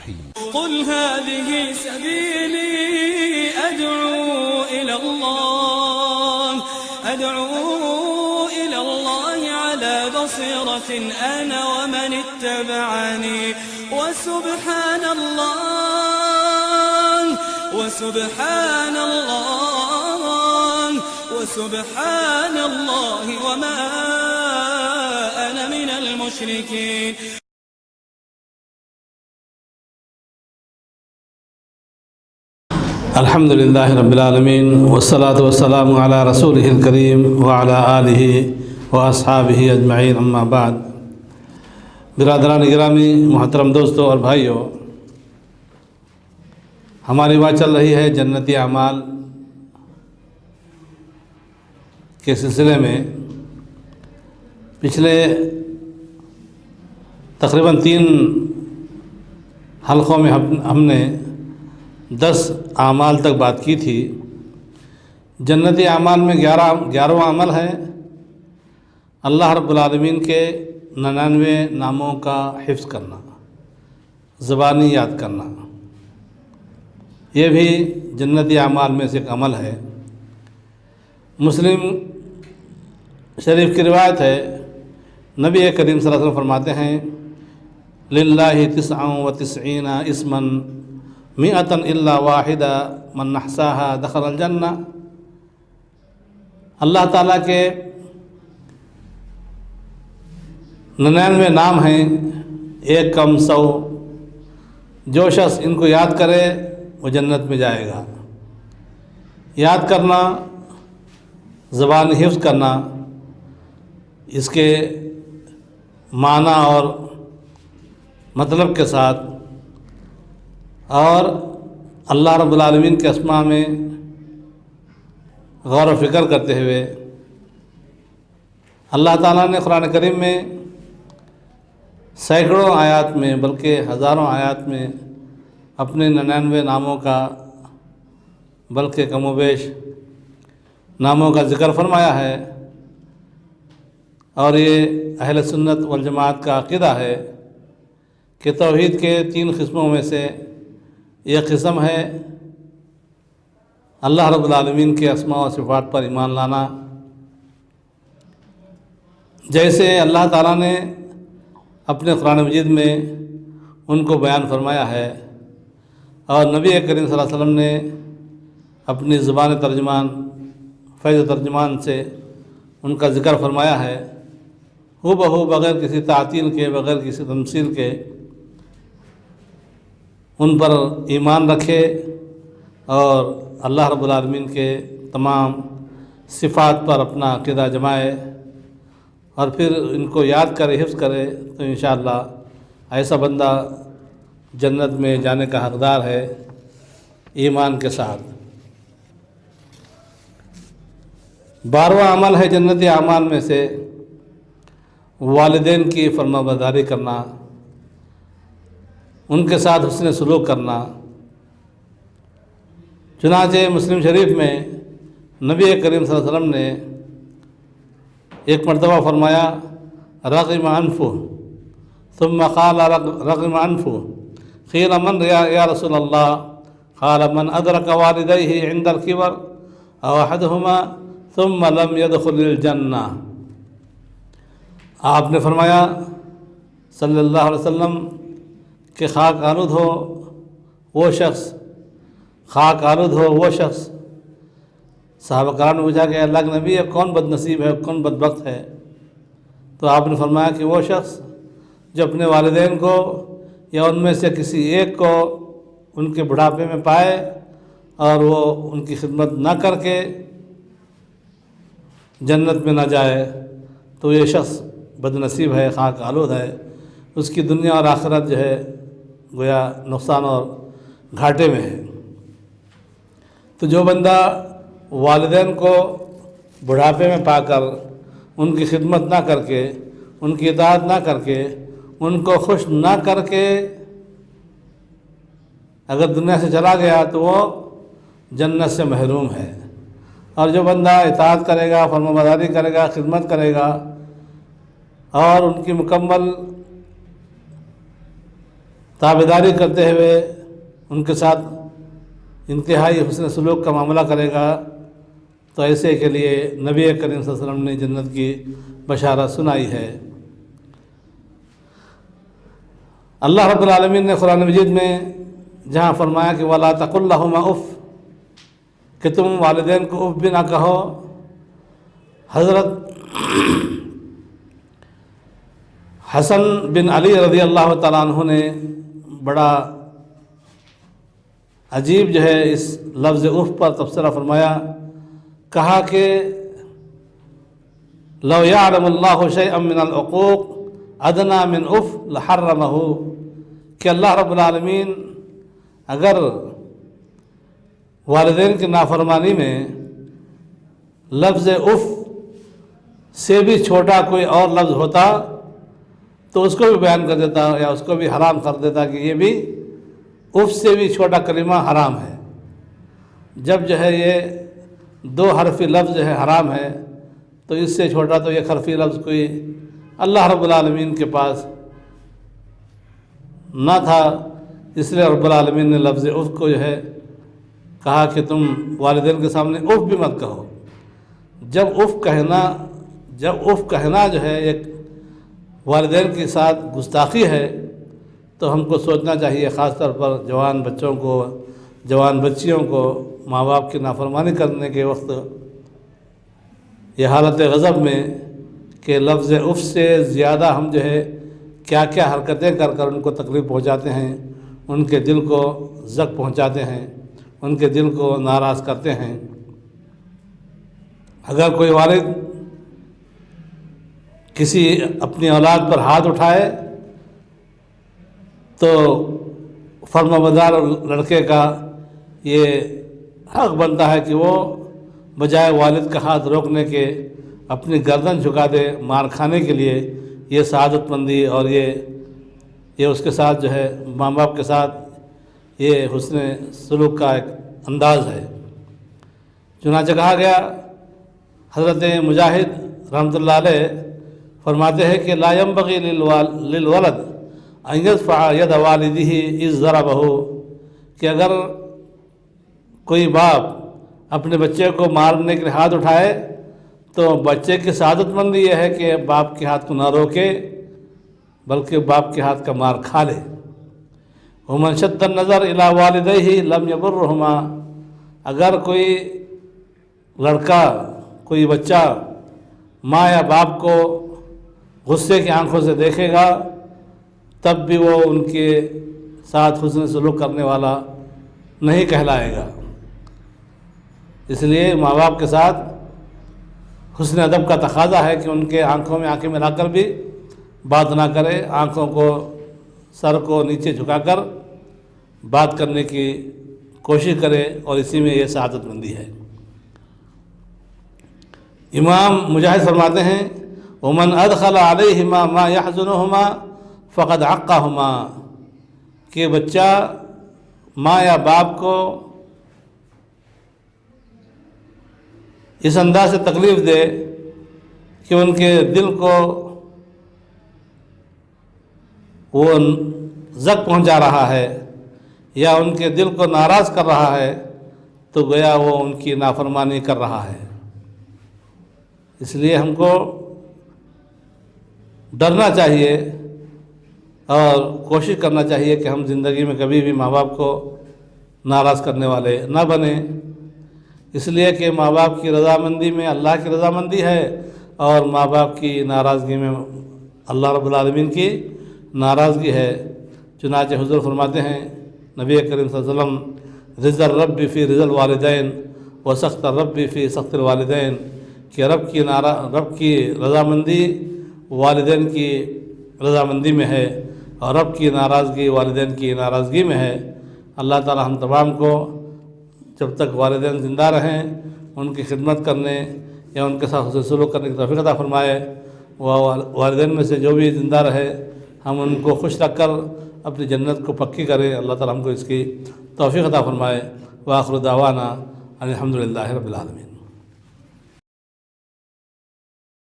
الرحيم. قل هذه سبيلي أدعو إلى الله على بصيرة أنا ومن اتبعني وسبحان الله وما أنا من المشركين. الحمد لله رب العالمين والصلاة والسلام على رسوله الكريم وعلى آله وأصحابه أجمعين اما بعد. برادران گرامی، محترم دوستوں اور بھائیوں، ہماری بات چل رہی ہے جنتی اعمال کے سلسلے میں. پچھلے تقریباً 3 حلقوں میں ہم نے 10 اعمال تک بات کی تھی. جنتی اعمال میں 11واں عمل ہے اللہ رب العالمین کے 99 ناموں کا حفظ کرنا، زبانی یاد کرنا. یہ بھی جنتی اعمال میں سے ایک عمل ہے. مسلم شریف کی روایت ہے، نبی کریم صلی اللہ علیہ وسلم فرماتے ہیں للہ 99 اسما 100 الا واحدہ من احصاها دخل الجنہ. اللہ تعالیٰ کے 99 نام ہیں، 1 کم 100. جو شخص ان کو یاد کرے وہ جنت میں جائے گا. یاد کرنا، زبان حفظ کرنا، اس کے معنی اور مطلب کے ساتھ، اور اللہ رب العالمین کے اسماء میں غور و فکر کرتے ہوئے. اللہ تعالیٰ نے قرآن کریم میں سینکڑوں آیات میں بلکہ ہزاروں آیات میں اپنے 99 ناموں کا بلکہ کم و بیش ناموں کا ذکر فرمایا ہے. اور یہ اہل سنت والجماعت کا عقیدہ ہے کہ توحید کے 3 قسموں میں سے ایک قسم ہے اللہ رب العالمین کے اسماء و صفات پر ایمان لانا. جیسے اللہ تعالیٰ نے اپنے قرآن مجید میں ان کو بیان فرمایا ہے، اور نبی کریم صلی اللہ علیہ وسلم نے اپنی زبان ترجمان فیض ترجمان سے ان کا ذکر فرمایا ہے. بہو بغیر کسی تعطیل کے، بغیر کسی تمثیل کے ان پر ایمان رکھے اور اللہ رب العالمین کے تمام صفات پر اپنا عقیدہ جمائے اور پھر ان کو یاد کرے، حفظ کرے، تو انشاءاللہ ایسا بندہ جنت میں جانے کا حقدار ہے ایمان کے ساتھ. 12واں عمل ہے جنتی اعمال میں سے والدین کی فرما برداری کرنا، ان کے ساتھ حسن سلوک کرنا. چنانچہ مسلم شریف میں نبی کریم صلی اللہ علیہ وسلم نے ایک مرتبہ فرمایا رغم انفہ، ثم قال رغم انفہ، قیل من یا رسول اللہ، قال من ادرک والدیہ عند الکبر او احدہما ثم لم يدخل الجنہ. آپ نے فرمایا صلی اللہ علیہ وسلم کہ خاک آلود ہو وہ شخص، خاک آلود ہو وہ شخص. صحابہ کرام نے پوچھا کہ اللہ کے نبی ہے کون بد نصیب ہے، کون بدبخت ہے؟ تو آپ نے فرمایا کہ وہ شخص جو اپنے والدین کو یا ان میں سے کسی ایک کو ان کے بڑھاپے میں پائے اور وہ ان کی خدمت نہ کر کے جنت میں نہ جائے، تو یہ شخص بد نصیب ہے، خاک آلود ہے. اس کی دنیا اور آخرت جو ہے گویا نقصان اور گھاٹے میں ہے. تو جو بندہ والدین کو بڑھاپے میں پا کر ان کی خدمت نہ کر کے، ان کی اطاعت نہ کر کے، ان کو خوش نہ کر کے اگر دنیا سے چلا گیا تو وہ جنت سے محروم ہے. اور جو بندہ اطاعت کرے گا، فرمانبرداری کرے گا، خدمت کرے گا اور ان کی مکمل تابعداری کرتے ہوئے ان کے ساتھ انتہائی حسن سلوک کا معاملہ کرے گا تو ایسے کے لیے نبی کریم صلی اللہ علیہ وسلم نے جنت کی بشارت سنائی ہے۔ اللہ رب العالمین نے قرآن مجید میں جہاں فرمایا کہ وَلَا تَقُلْ لَهُمَا اُفْ، کہ تم والدین کو اف بھی نہ کہو، حضرت حسن بن علی رضی اللہ تعالیٰ عنہ نے بڑا عجیب جو ہے اس لفظ اف پر تبصرہ فرمایا، کہا کہ لو یعلم اللہ شیئا من العقوق ادنا من اف لحرمہ، کہ اللہ رب العالمین اگر والدین کی نافرمانی میں لفظ اف سے بھی چھوٹا کوئی اور لفظ ہوتا تو اس کو بھی بیان کر دیتا یا اس کو بھی حرام کر دیتا کہ یہ بھی اف سے بھی چھوٹا کلمہ حرام ہے۔ جب جو ہے یہ دو حرفی لفظ جو ہے حرام ہے تو اس سے چھوٹا تو یہ حرفی لفظ کوئی اللہ رب العالمین کے پاس نہ تھا، اس لیے رب العالمین نے لفظ اف کو جو ہے کہا کہ تم والدین کے سامنے اف بھی مت کہو۔ جب اف کہنا جو ہے ایک والدین کے ساتھ گستاخی ہے تو ہم کو سوچنا چاہیے، خاص طور پر جوان بچوں کو، جوان بچیوں کو ماں باپ کی نافرمانی کرنے کے وقت یہ حالت غضب میں کہ لفظ اف سے زیادہ ہم جو ہے کیا کیا حرکتیں کر کر ان کو تکلیف پہنچاتے ہیں، ان کے دل کو زخم پہنچاتے ہیں، ان کے دل کو ناراض کرتے ہیں۔ اگر کوئی والد کسی اپنی اولاد پر ہاتھ اٹھائے تو فرمانبردار لڑکے کا یہ حق بنتا ہے کہ وہ بجائے والد کا ہاتھ روکنے کے اپنی گردن جھکا دے مار کھانے کے لیے۔ یہ سعادت مندی اور یہ اس کے ساتھ جو ہے ماں باپ کے ساتھ یہ حسن سلوک کا ایک انداز ہے۔ چنانچہ کہا گیا، حضرت مجاہد رحمۃ اللہ علیہ فرماتے ہیں کہ لا ينبغي للولد ان يدفع يد والده اذ ضربه، کہ اگر کوئی باپ اپنے بچے کو مارنے کے لیے ہاتھ اٹھائے تو بچے کی سعادت مندی یہ ہے کہ باپ کے ہاتھ کو نہ روکے بلکہ باپ کے ہاتھ کا مار کھا لے۔ ومن شد النظر الى والديه لم يبرهما، اگر کوئی لڑکا، کوئی بچہ ماں یا باپ کو غصے کی آنکھوں سے دیکھے گا تب بھی وہ ان کے ساتھ حسن سلوک کرنے والا نہیں کہلائے گا۔ اس لیے ماں باپ کے ساتھ حسن ادب کا تقاضا ہے کہ ان کے آنکھوں میں آنکھیں ملا کر بھی بات نہ کرے، آنکھوں کو، سر کو نیچے جھکا کر بات کرنے کی کوشش کرے، اور اسی میں یہ سعادت مندی ہے۔ امام مجاہد فرماتے ہیں ومن ادخل علیہما ما یحزنہما فقد عقہما، کہ بچہ ماں یا باپ کو اس انداز سے تکلیف دے کہ ان کے دل کو وہ زخم پہنچا رہا ہے یا ان کے دل کو ناراض کر رہا ہے تو گویا وہ ان کی نافرمانی کر رہا ہے۔ اس لیے ہم کو ڈرنا چاہیے اور کوشش کرنا چاہیے کہ ہم زندگی میں کبھی بھی ماں باپ کو ناراض کرنے والے نہ بنیں، اس لیے کہ ماں باپ کی رضامندی میں اللہ کی رضامندی ہے اور ماں باپ کی ناراضگی میں اللہ رب العالمین کی ناراضگی ہے۔ چنانچہ حضور فرماتے ہیں نبی کریم صلی اللہ علیہ وسلم رضا الرب فی رضا الوالدین و سخط الرب فی سخط الوالدین، کہ رب کی رضامندی والدین کی رضامندی میں ہے اور رب کی ناراضگی والدین کی ناراضگی میں ہے۔ اللہ تعالی ہم تمام کو جب تک والدین زندہ رہیں ان کی خدمت کرنے یا ان کے ساتھ حسن سلوک کرنے کی توفیق عطا فرمائے، والدین میں سے جو بھی زندہ رہے ہم ان کو خوش رکھ کر اپنی جنت کو پکی کریں۔ اللہ تعالی ہم کو اس کی توفیق عطا فرمائے۔ وآخر دعوانا ان الحمد للہ رب العالمین۔